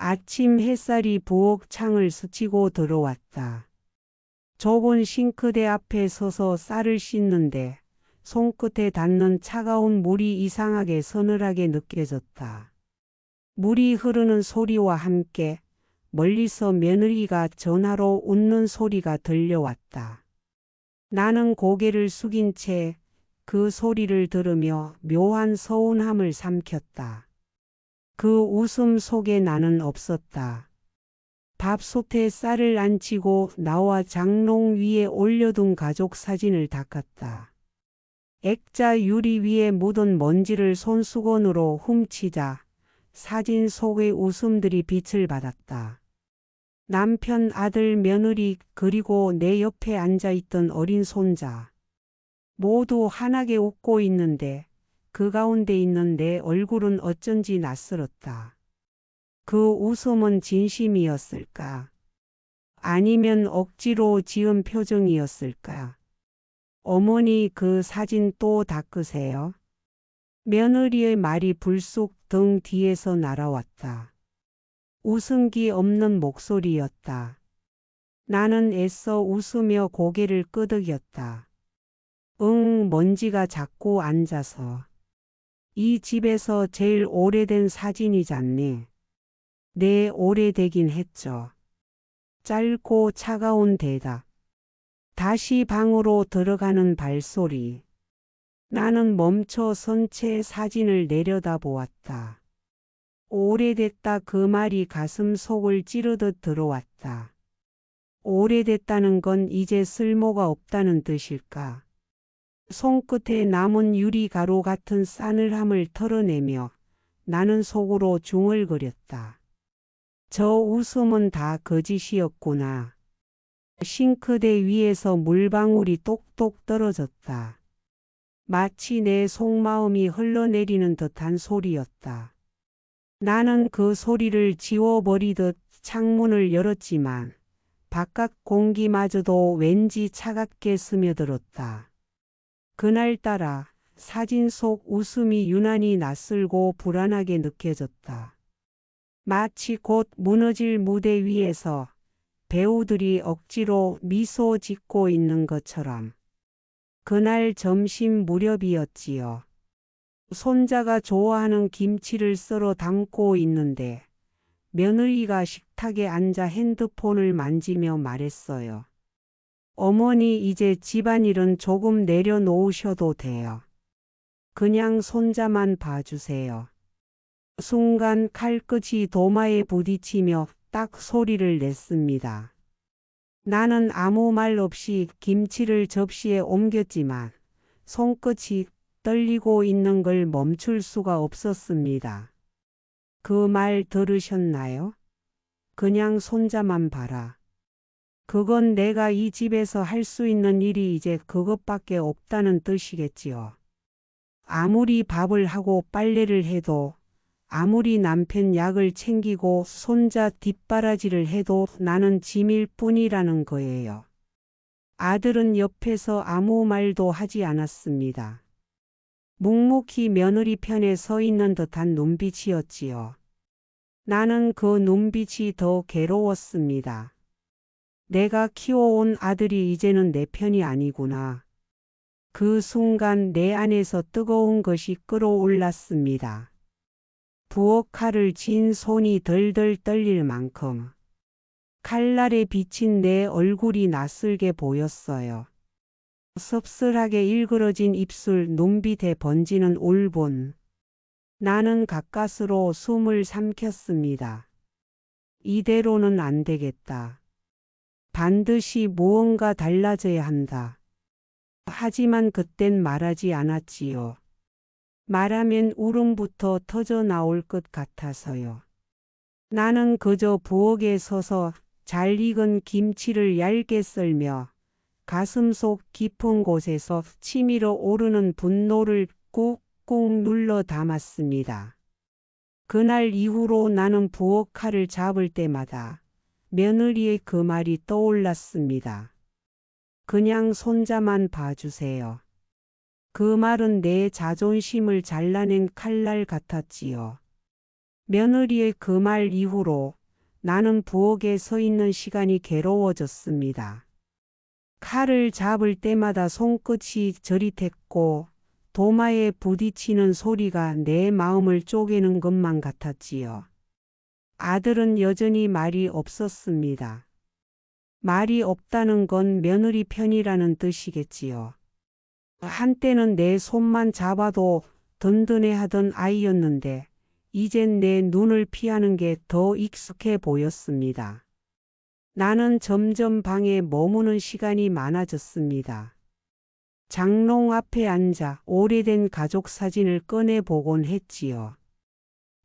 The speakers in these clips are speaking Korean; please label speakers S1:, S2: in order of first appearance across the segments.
S1: 아침 햇살이 부엌 창을 스치고 들어왔다. 좁은 싱크대 앞에 서서 쌀을 씻는데 손끝에 닿는 차가운 물이 이상하게 서늘하게 느껴졌다. 물이 흐르는 소리와 함께 멀리서 며느리가 전화로 웃는 소리가 들려왔다. 나는 고개를 숙인 채 그 소리를 들으며 묘한 서운함을 삼켰다. 그 웃음 속에 나는 없었다. 밥솥에 쌀을 안치고 나와 장롱 위에 올려둔 가족 사진을 닦았다. 액자 유리 위에 묻은 먼지를 손수건으로 훔치자 사진 속의 웃음들이 빛을 받았다. 남편, 아들, 며느리, 그리고 내 옆에 앉아있던 어린 손자. 모두 환하게 웃고 있는데 그 가운데 있는 내 얼굴은 어쩐지 낯설었다. 그 웃음은 진심이었을까? 아니면 억지로 지은 표정이었을까? 어머니, 그 사진 또 닦으세요? 며느리의 말이 불쑥 등 뒤에서 날아왔다. 웃음기 없는 목소리였다. 나는 애써 웃으며 고개를 끄덕였다. 먼지가 자꾸 앉아서. 이 집에서 제일 오래된 사진이잖니. 네, 오래되긴 했죠. 짧고 차가운 대답. 다시 방으로 들어가는 발소리. 나는 멈춰 선 채 사진을 내려다보았다. 오래됐다, 그 말이 가슴 속을 찌르듯 들어왔다. 오래됐다는 건 이제 쓸모가 없다는 뜻일까? 손끝에 남은 유리가루 같은 싸늘함을 털어내며 나는 속으로 중얼거렸다. 저 웃음은 다 거짓이었구나. 싱크대 위에서 물방울이 똑똑 떨어졌다. 마치 내 속마음이 흘러내리는 듯한 소리였다. 나는 그 소리를 지워버리듯 창문을 열었지만 바깥 공기마저도 왠지 차갑게 스며들었다. 그날따라 사진 속 웃음이 유난히 낯설고 불안하게 느껴졌다. 마치 곧 무너질 무대 위에서 배우들이 억지로 미소 짓고 있는 것처럼. 그날 점심 무렵이었지요. 손자가 좋아하는 김치를 썰어 담고 있는데 며느리가 식탁에 앉아 핸드폰을 만지며 말했어요. 어머니, 이제 집안일은 조금 내려놓으셔도 돼요. 그냥 손자만 봐주세요. 순간 칼끝이 도마에 부딪히며 딱 소리를 냈습니다. 나는 아무 말 없이 김치를 접시에 옮겼지만 손끝이 떨리고 있는 걸 멈출 수가 없었습니다. 그 말 들으셨나요? 그냥 손자만 봐라. 그건 내가 이 집에서 할 수 있는 일이 이제 그것밖에 없다는 뜻이겠지요. 아무리 밥을 하고 빨래를 해도, 아무리 남편 약을 챙기고 손자 뒷바라지를 해도 나는 짐일 뿐이라는 거예요. 아들은 옆에서 아무 말도 하지 않았습니다. 묵묵히 며느리 편에 서 있는 듯한 눈빛이었지요. 나는 그 눈빛이 더 괴로웠습니다. 내가 키워온 아들이 이제는 내 편이 아니구나. 그 순간 내 안에서 뜨거운 것이 끓어올랐습니다. 부엌 칼을 쥔 손이 덜덜 떨릴 만큼 칼날에 비친 내 얼굴이 낯설게 보였어요. 씁쓸하게 일그러진 입술, 눈빛에 번지는 울분. 나는 가까스로 숨을 삼켰습니다. 이대로는 안 되겠다. 반드시 무언가 달라져야 한다. 하지만 그땐 말하지 않았지요. 말하면 울음부터 터져 나올 것 같아서요. 나는 그저 부엌에 서서 잘 익은 김치를 얇게 썰며 가슴속 깊은 곳에서 치밀어 오르는 분노를 꾹꾹 눌러 담았습니다. 그날 이후로 나는 부엌 칼을 잡을 때마다 며느리의 그 말이 떠올랐습니다. 그냥 손자만 봐주세요. 그 말은 내 자존심을 잘라낸 칼날 같았지요. 며느리의 그 말 이후로 나는 부엌에 서 있는 시간이 괴로워졌습니다. 칼을 잡을 때마다 손끝이 저릿했고 도마에 부딪히는 소리가 내 마음을 쪼개는 것만 같았지요. 아들은 여전히 말이 없었습니다. 말이 없다는 건 며느리 편이라는 뜻이겠지요. 한때는 내 손만 잡아도 든든해하던 아이였는데 이젠 내 눈을 피하는 게 더 익숙해 보였습니다. 나는 점점 방에 머무는 시간이 많아졌습니다. 장롱 앞에 앉아 오래된 가족 사진을 꺼내보곤 했지요.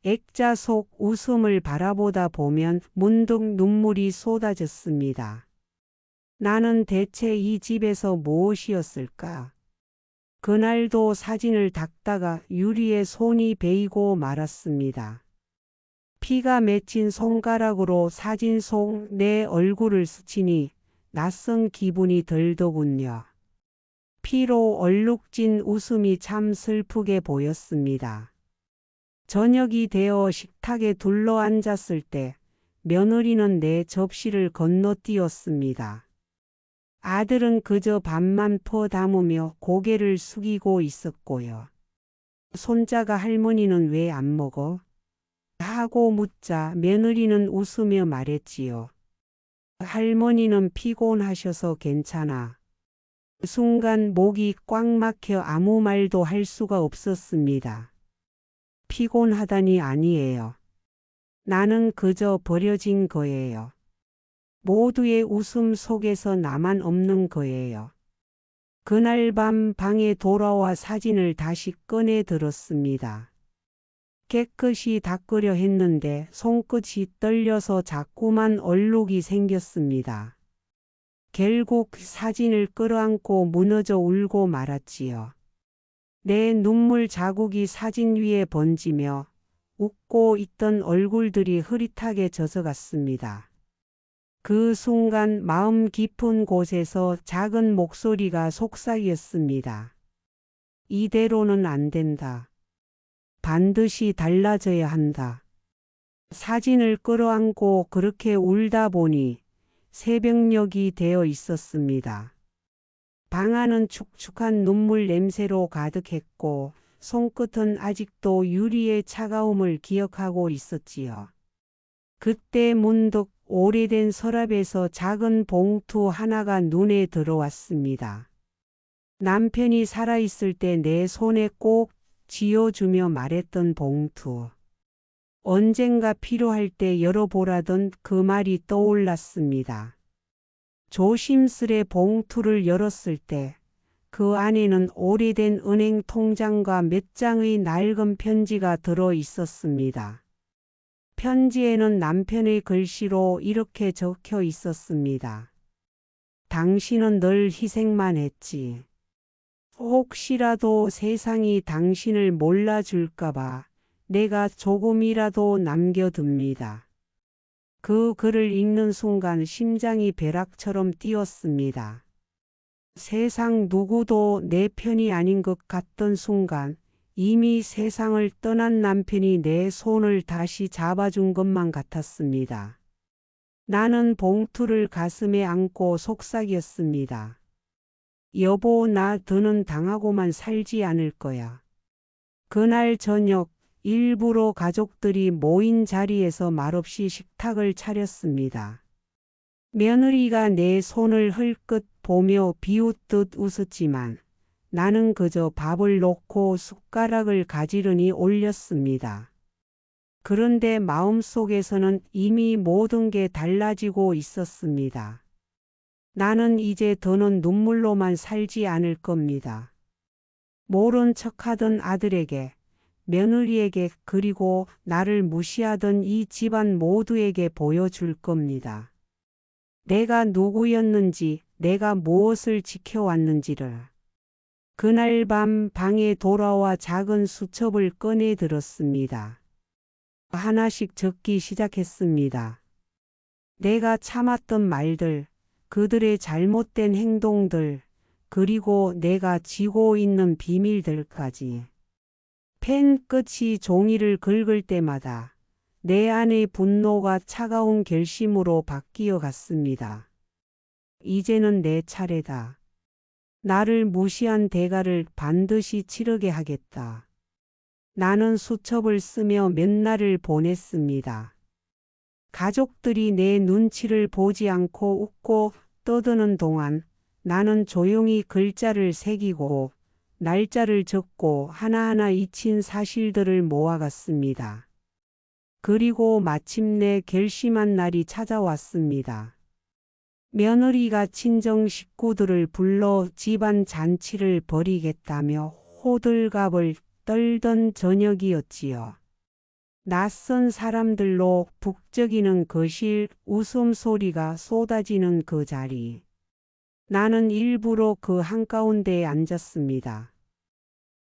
S1: 액자 속 웃음을 바라보다 보면 문득 눈물이 쏟아졌습니다. 나는 대체 이 집에서 무엇이었을까? 그날도 사진을 닦다가 유리에 손이 베이고 말았습니다. 피가 맺힌 손가락으로 사진 속 내 얼굴을 스치니 낯선 기분이 들더군요. 피로 얼룩진 웃음이 참 슬프게 보였습니다. 저녁이 되어 식탁에 둘러앉았을 때 며느리는 내 접시를 건너뛰었습니다. 아들은 그저 밥만 퍼담으며 고개를 숙이고 있었고요. 손자가 할머니는 왜 안 먹어? 하고 묻자 며느리는 웃으며 말했지요. 할머니는 피곤하셔서 괜찮아. 순간 목이 꽉 막혀 아무 말도 할 수가 없었습니다. 피곤하다니 아니에요. 나는 그저 버려진 거예요. 모두의 웃음 속에서 나만 없는 거예요. 그날 밤 방에 돌아와 사진을 다시 꺼내 들었습니다. 깨끗이 닦으려 했는데 손끝이 떨려서 자꾸만 얼룩이 생겼습니다. 결국 사진을 끌어안고 무너져 울고 말았지요. 내 눈물 자국이 사진 위에 번지며 웃고 있던 얼굴들이 흐릿하게 젖어갔습니다. 그 순간 마음 깊은 곳에서 작은 목소리가 속삭였습니다. 이대로는 안 된다. 반드시 달라져야 한다. 사진을 끌어안고 그렇게 울다 보니 새벽녘이 되어 있었습니다. 방 안은 축축한 눈물 냄새로 가득했고 손끝은 아직도 유리의 차가움을 기억하고 있었지요. 그때 문득 오래된 서랍에서 작은 봉투 하나가 눈에 들어왔습니다. 남편이 살아있을 때 내 손에 꼭 쥐어주며 말했던 봉투. 언젠가 필요할 때 열어보라던 그 말이 떠올랐습니다. 조심스레 봉투를 열었을 때 그 안에는 오래된 은행 통장과 몇 장의 낡은 편지가 들어 있었습니다. 편지에는 남편의 글씨로 이렇게 적혀 있었습니다. 당신은 늘 희생만 했지. 혹시라도 세상이 당신을 몰라줄까봐 내가 조금이라도 남겨둡니다. 그 글을 읽는 순간 심장이 벼락처럼 뛰었습니다. 세상 누구도 내 편이 아닌 것 같던 순간 이미 세상을 떠난 남편이 내 손을 다시 잡아준 것만 같았습니다. 나는 봉투를 가슴에 안고 속삭였습니다. 여보, 나 더는 당하고만 살지 않을 거야. 그날 저녁 일부러 가족들이 모인 자리에서 말없이 식탁을 차렸습니다. 며느리가 내 손을 흘끗 보며 비웃듯 웃었지만 나는 그저 밥을 놓고 숟가락을 가지런히 올렸습니다. 그런데 마음속에서는 이미 모든 게 달라지고 있었습니다. 나는 이제 더는 눈물로만 살지 않을 겁니다. 모른 척하던 아들에게, 며느리에게, 그리고 나를 무시하던 이 집안 모두에게 보여줄 겁니다. 내가 누구였는지, 내가 무엇을 지켜왔는지를. 그날 밤 방에 돌아와 작은 수첩을 꺼내 들었습니다. 하나씩 적기 시작했습니다. 내가 참았던 말들, 그들의 잘못된 행동들, 그리고 내가 지고 있는 비밀들까지. 펜 끝이 종이를 긁을 때마다 내 안의 분노가 차가운 결심으로 바뀌어 갔습니다. 이제는 내 차례다. 나를 무시한 대가를 반드시 치르게 하겠다. 나는 수첩을 쓰며 몇 날을 보냈습니다. 가족들이 내 눈치를 보지 않고 웃고 떠드는 동안 나는 조용히 글자를 새기고 날짜를 적고 하나하나 잊힌 사실들을 모아갔습니다. 그리고 마침내 결심한 날이 찾아왔습니다. 며느리가 친정 식구들을 불러 집안 잔치를 벌이겠다며 호들갑을 떨던 저녁이었지요. 낯선 사람들로 북적이는 거실, 웃음소리가 쏟아지는 그 자리. 나는 일부러 그 한가운데에 앉았습니다.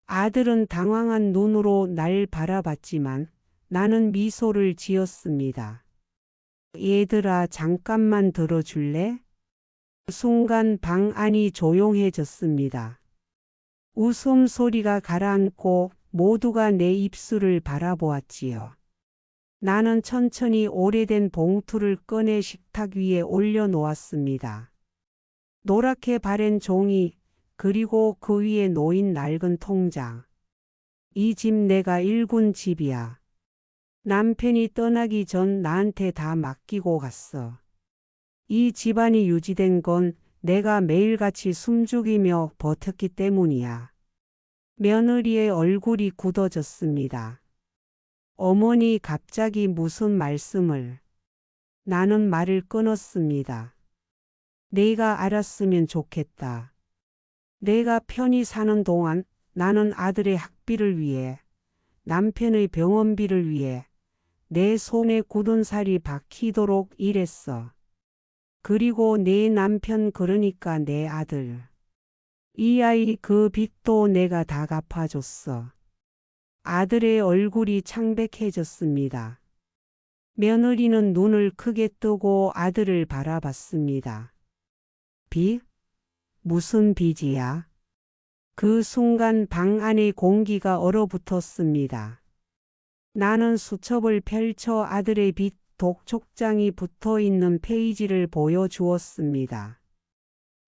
S1: 아들은 당황한 눈으로 날 바라봤지만 나는 미소를 지었습니다. 얘들아, 잠깐만 들어줄래? 순간 방 안이 조용해졌습니다. 웃음소리가 가라앉고 모두가 내 입술을 바라보았지요. 나는 천천히 오래된 봉투를 꺼내 식탁 위에 올려놓았습니다. 노랗게 바랜 종이, 그리고 그 위에 놓인 낡은 통장. 이 집 내가 일군 집이야. 남편이 떠나기 전 나한테 다 맡기고 갔어. 이 집안이 유지된 건 내가 매일같이 숨죽이며 버텼기 때문이야. 며느리의 얼굴이 굳어졌습니다. 어머니 갑자기 무슨 말씀을. 나는 말을 끊었습니다. 내가 알았으면 좋겠다. 내가 편히 사는 동안 나는 아들의 학비를 위해, 남편의 병원비를 위해 내 손에 굳은 살이 박히도록 일했어. 그리고 내 남편, 그러니까 내 아들. 이 아이 그 빚도 내가 다 갚아줬어. 아들의 얼굴이 창백해졌습니다. 며느리는 눈을 크게 뜨고 아들을 바라봤습니다. 빚? 무슨 빚이야? 그 순간 방 안의 공기가 얼어붙었습니다. 나는 수첩을 펼쳐 아들의 빚 독촉장이 붙어있는 페이지를 보여주었습니다.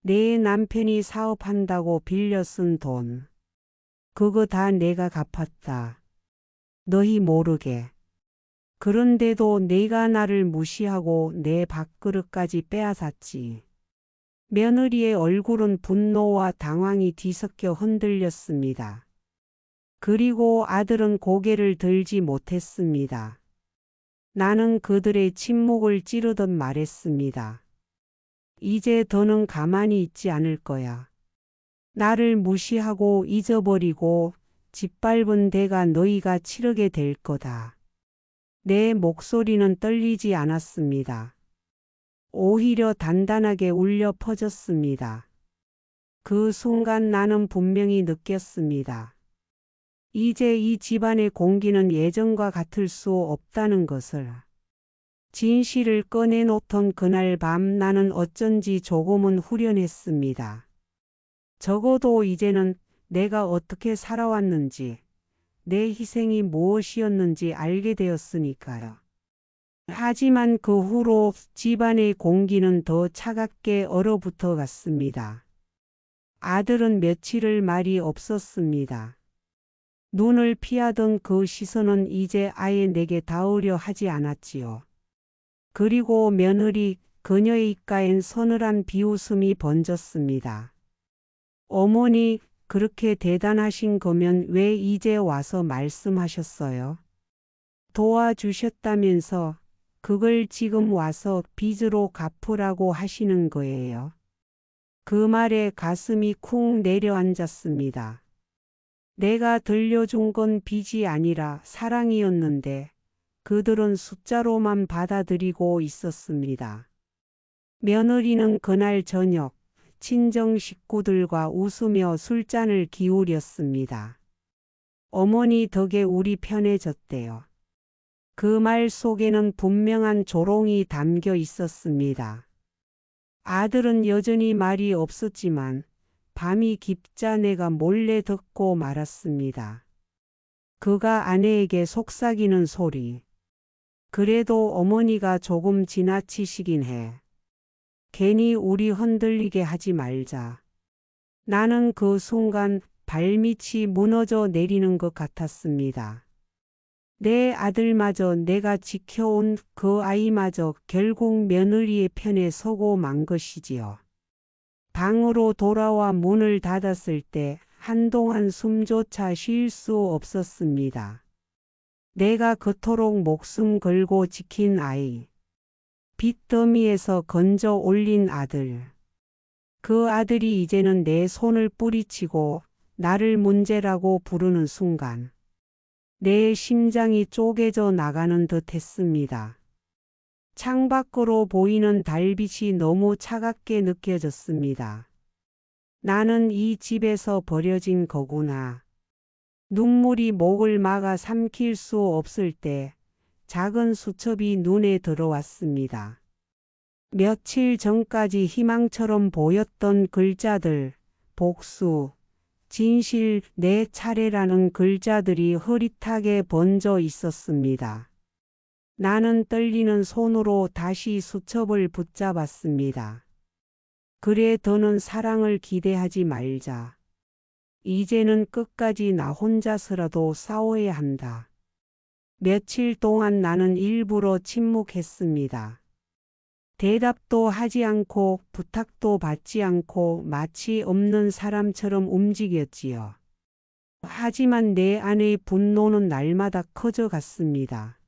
S1: 내 남편이 사업한다고 빌려 쓴 돈. 그거 다 내가 갚았다. 너희 모르게. 그런데도 내가 나를 무시하고 내 밥그릇까지 빼앗았지. 며느리의 얼굴은 분노와 당황이 뒤섞여 흔들렸습니다. 그리고 아들은 고개를 들지 못했습니다. 나는 그들의 침묵을 찌르듯 말했습니다. 이제 더는 가만히 있지 않을 거야. 나를 무시하고 잊어버리고 짓밟은 대가 너희가 치르게 될 거다. 내 목소리는 떨리지 않았습니다. 오히려 단단하게 울려 퍼졌습니다. 그 순간 나는 분명히 느꼈습니다. 이제 이 집안의 공기는 예전과 같을 수 없다는 것을. 진실을 꺼내놓던 그날 밤 나는 어쩐지 조금은 후련했습니다. 적어도 이제는 내가 어떻게 살아왔는지, 내 희생이 무엇이었는지 알게 되었으니까요. 하지만 그 후로 집안의 공기는 더 차갑게 얼어붙어 갔습니다. 아들은 며칠을 말이 없었습니다. 눈을 피하던 그 시선은 이제 아예 내게 닿으려 하지 않았지요. 그리고 며느리, 그녀의 입가엔 서늘한 비웃음이 번졌습니다. 어머니, 그렇게 대단하신 거면 왜 이제 와서 말씀하셨어요? 도와주셨다면서 그걸 지금 와서 빚으로 갚으라고 하시는 거예요. 그 말에 가슴이 쿵 내려앉았습니다. 내가 들려준 건 빚이 아니라 사랑이었는데 그들은 숫자로만 받아들이고 있었습니다. 며느리는 그날 저녁 친정 식구들과 웃으며 술잔을 기울였습니다. 어머니 덕에 우리 편해졌대요. 그 말 속에는 분명한 조롱이 담겨 있었습니다. 아들은 여전히 말이 없었지만 밤이 깊자 내가 몰래 듣고 말았습니다. 그가 아내에게 속삭이는 소리. 그래도 어머니가 조금 지나치시긴 해. 괜히 우리 흔들리게 하지 말자. 나는 그 순간 발밑이 무너져 내리는 것 같았습니다. 내 아들마저, 내가 지켜온 그 아이마저 결국 며느리의 편에 서고 만 것이지요. 방으로 돌아와 문을 닫았을 때 한동안 숨조차 쉴 수 없었습니다. 내가 그토록 목숨 걸고 지킨 아이. 빚더미에서 건져 올린 아들. 그 아들이 이제는 내 손을 뿌리치고 나를 문제라고 부르는 순간 내 심장이 쪼개져 나가는 듯 했습니다. 창밖으로 보이는 달빛이 너무 차갑게 느껴졌습니다. 나는 이 집에서 버려진 거구나. 눈물이 목을 막아 삼킬 수 없을 때 작은 수첩이 눈에 들어왔습니다. 며칠 전까지 희망처럼 보였던 글자들, 복수, 진실, 내 차례라는 글자들이 흐릿하게 번져 있었습니다. 나는 떨리는 손으로 다시 수첩을 붙잡았습니다. 그래, 더는 사랑을 기대하지 말자. 이제는 끝까지 나 혼자서라도 싸워야 한다. 며칠 동안 나는 일부러 침묵했습니다. 대답도 하지 않고 부탁도 받지 않고 마치 없는 사람처럼 움직였지요. 하지만 내 안의 분노는 날마다 커져갔습니다.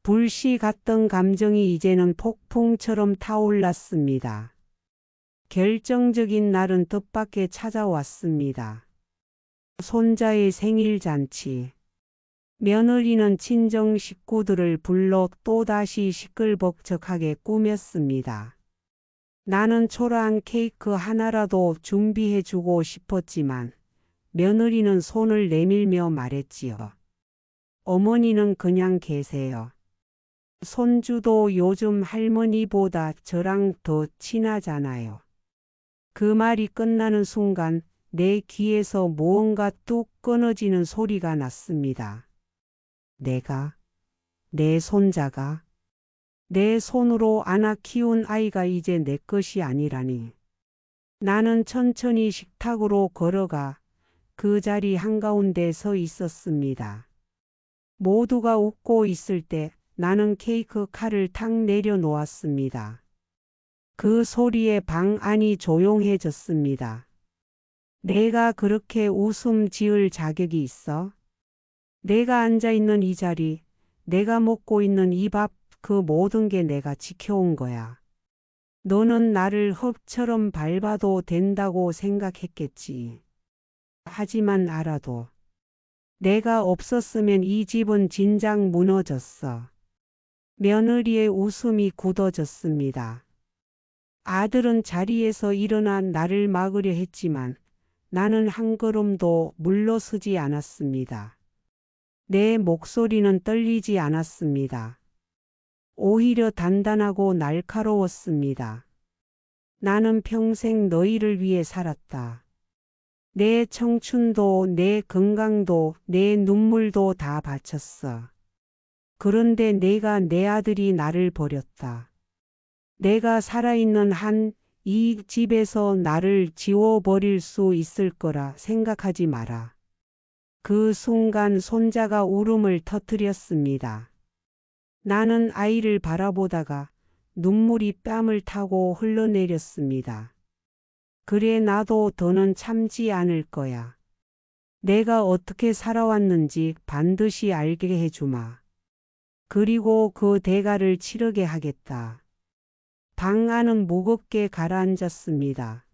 S1: 불씨 같던 감정이 이제는 폭풍처럼 타올랐습니다. 결정적인 날은 뜻밖에 찾아왔습니다. 손자의 생일잔치. 며느리는 친정 식구들을 불러 또다시 시끌벅적하게 꾸몄습니다. 나는 초라한 케이크 하나라도 준비해주고 싶었지만 며느리는 손을 내밀며 말했지요. 어머니는 그냥 계세요. 손주도 요즘 할머니보다 저랑 더 친하잖아요. 그 말이 끝나는 순간 내 귀에서 무언가 뚝 끊어지는 소리가 났습니다. 내 손자가, 내 손으로 안아 키운 아이가 이제 내 것이 아니라니. 나는 천천히 식탁으로 걸어가 그 자리 한가운데 서 있었습니다. 모두가 웃고 있을 때 나는 케이크 칼을 탁 내려놓았습니다. 그 소리에 방 안이 조용해졌습니다. 내가 그렇게 웃음 지을 자격이 있어? 내가 앉아있는 이 자리, 내가 먹고 있는 이 밥, 그 모든 게 내가 지켜온 거야. 너는 나를 흙처럼 밟아도 된다고 생각했겠지. 하지만 알아도 내가 없었으면 이 집은 진작 무너졌어. 며느리의 웃음이 굳어졌습니다. 아들은 자리에서 일어나 나를 막으려 했지만 나는 한 걸음도 물러서지 않았습니다. 내 목소리는 떨리지 않았습니다. 오히려 단단하고 날카로웠습니다. 나는 평생 너희를 위해 살았다. 내 청춘도, 내 건강도, 내 눈물도 다 바쳤어. 그런데 내 아들이 나를 버렸다. 내가 살아있는 한 이 집에서 나를 지워버릴 수 있을 거라 생각하지 마라. 그 순간 손자가 울음을 터뜨렸습니다. 나는 아이를 바라보다가 눈물이 뺨을 타고 흘러내렸습니다. 그래, 나도 더는 참지 않을 거야. 내가 어떻게 살아왔는지 반드시 알게 해주마. 그리고 그 대가를 치르게 하겠다. 방 안은 무겁게 가라앉았습니다.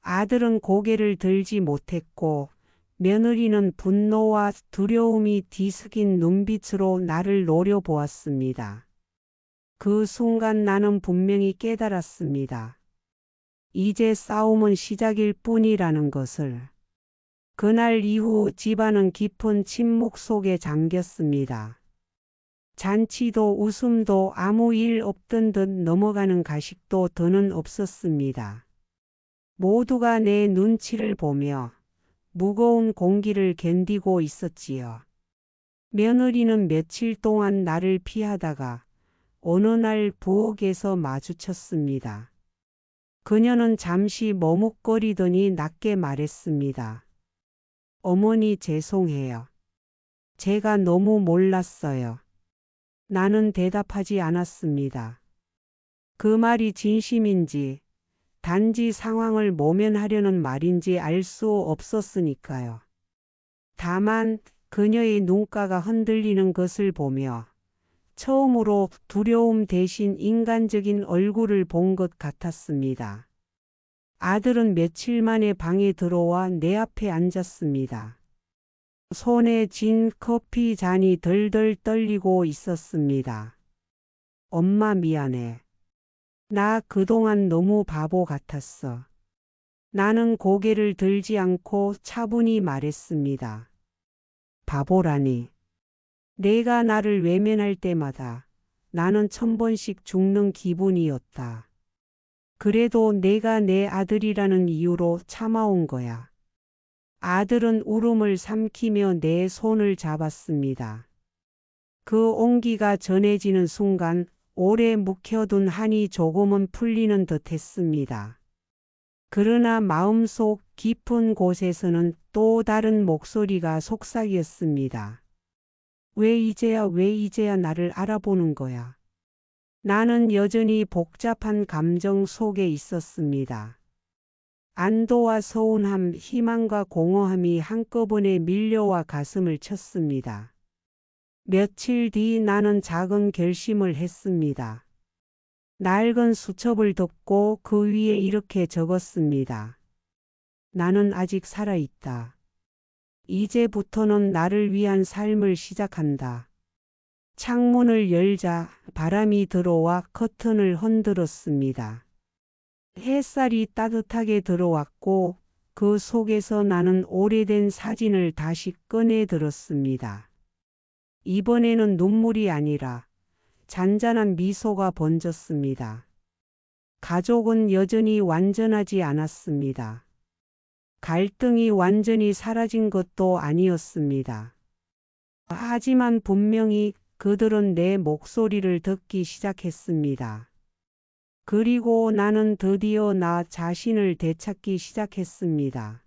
S1: 아들은 고개를 들지 못했고 며느리는 분노와 두려움이 뒤섞인 눈빛으로 나를 노려보았습니다. 그 순간 나는 분명히 깨달았습니다. 이제 싸움은 시작일 뿐이라는 것을. 그날 이후 집안은 깊은 침묵 속에 잠겼습니다. 잔치도 웃음도 아무 일 없던 듯 넘어가는 가식도 더는 없었습니다. 모두가 내 눈치를 보며 무거운 공기를 견디고 있었지요. 며느리는 며칠 동안 나를 피하다가 어느 날 부엌에서 마주쳤습니다. 그녀는 잠시 머뭇거리더니 낮게 말했습니다. 어머니 죄송해요. 제가 너무 몰랐어요. 나는 대답하지 않았습니다. 그 말이 진심인지 단지 상황을 모면하려는 말인지 알 수 없었으니까요. 다만 그녀의 눈가가 흔들리는 것을 보며 처음으로 두려움 대신 인간적인 얼굴을 본 것 같았습니다. 아들은 며칠 만에 방에 들어와 내 앞에 앉았습니다. 손에 진 커피 잔이 덜덜 떨리고 있었습니다. 엄마 미안해. 나 그동안 너무 바보 같았어. 나는 고개를 들지 않고 차분히 말했습니다. 바보라니. 내가 나를 외면할 때마다 나는 1000번씩 죽는 기분이었다. 그래도 내가 내 아들이라는 이유로 참아온 거야. 아들은 울음을 삼키며 내 손을 잡았습니다. 그 온기가 전해지는 순간 오래 묵혀둔 한이 조금은 풀리는 듯 했습니다. 그러나 마음속 깊은 곳에서는 또 다른 목소리가 속삭였습니다. 왜 이제야 나를 알아보는 거야? 나는 여전히 복잡한 감정 속에 있었습니다. 안도와 서운함, 희망과 공허함이 한꺼번에 밀려와 가슴을 쳤습니다. 며칠 뒤 나는 작은 결심을 했습니다. 낡은 수첩을 덮고 그 위에 이렇게 적었습니다. 나는 아직 살아있다. 이제부터는 나를 위한 삶을 시작한다. 창문을 열자 바람이 들어와 커튼을 흔들었습니다. 햇살이 따뜻하게 들어왔고 그 속에서 나는 오래된 사진을 다시 꺼내 들었습니다. 이번에는 눈물이 아니라 잔잔한 미소가 번졌습니다. 가족은 여전히 완전하지 않았습니다. 갈등이 완전히 사라진 것도 아니었습니다. 하지만 분명히 그들은 내 목소리를 듣기 시작했습니다. 그리고 나는 드디어 나 자신을 되찾기 시작했습니다.